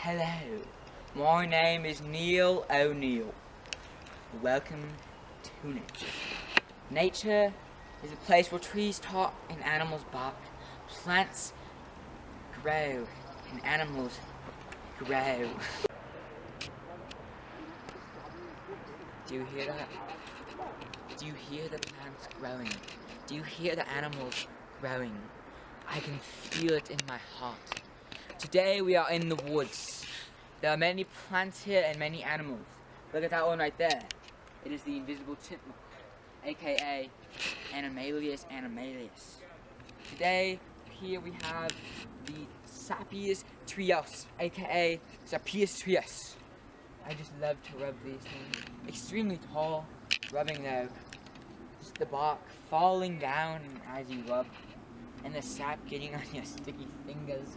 Hello, my name is Neil O'Neill. Welcome to nature. Nature is a place where trees talk and animals bark, plants grow and animals grow. Do you hear that? Do you hear the plants growing? Do you hear the animals growing? I can feel it in my heart. Today we are in the woods. There are many plants here and many animals. Look at that one right there. It is the invisible chipmunk, aka Animalius animalius. Today here we have the Sapius trios, aka Sapius trios. I just love to rub these things. Extremely tall, rubbing just the bark falling down as you rub, and the sap getting on your sticky fingers.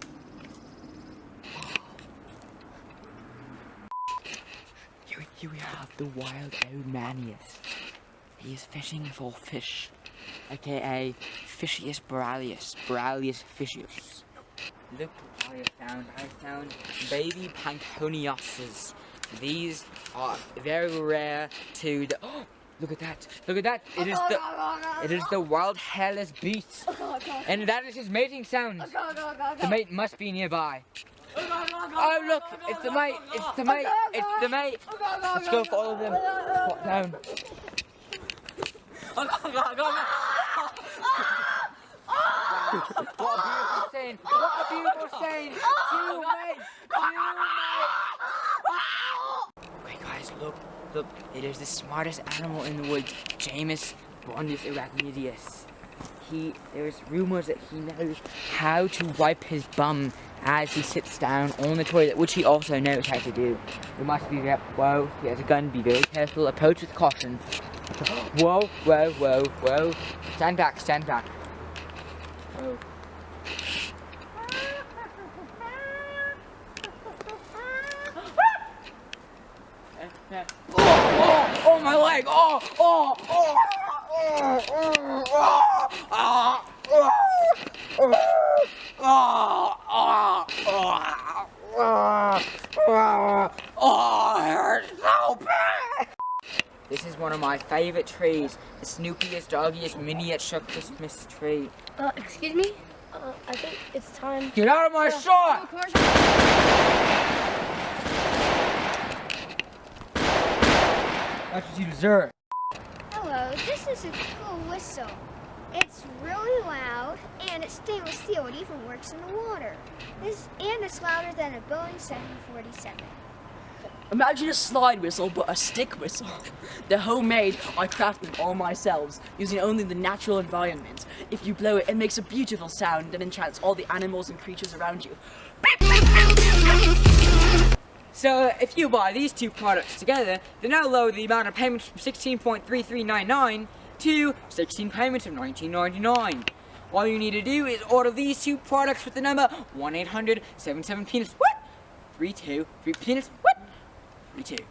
Here we have the wild Manius. He is fishing for fish, aka Fishius borealis, Borealis fishius. Look what I found. I found baby Panconiuses. These are very rare to the. Oh, look at that! Look at that! It is the wild hairless beast, and that is his mating sounds. The mate must be nearby. Oh look! It's the mate! It's the mate! It's the mate! Let's go follow them. Pop down. What a beautiful scene! What a beautiful scene! Two mates! Okay guys, look, it is the smartest animal in the woods, Jamus Bondus arachnidius. There is rumors that he knows how to wipe his bum as he sits down on the toilet, which he also knows how to do. We must be very, whoa, he has a gun, be very careful, approach with caution. Whoa, whoa, whoa, whoa. Stand back, stand back. Whoa. Oh, my leg! Hurts so bad! This is one of my favorite trees, the snoopiest, doggiest, miniature Christmas tree. Excuse me? I think it's time. Get out of my shot! That's what you deserve. Hello, this is a cool whistle. It's really loud, and it's stainless steel. It even works in the water. And it's louder than a Boeing 747. Imagine a slide whistle, but a stick whistle. They're homemade. I crafted them all myself, using only the natural environment. If you blow it, it makes a beautiful sound that enchants all the animals and creatures around you. So, if you buy these two products together, they now lower the amount of payments from $16.3399 to 16 payments of $19.99. All you need to do is order these two products with the number 1-800-77-PEANUTS. What? 32 3-PEANUTS. What? 32.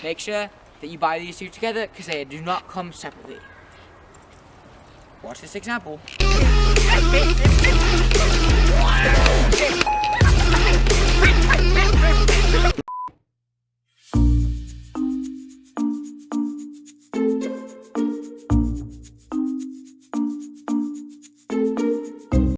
Make sure that you buy these two together because they do not come separately. Watch this example.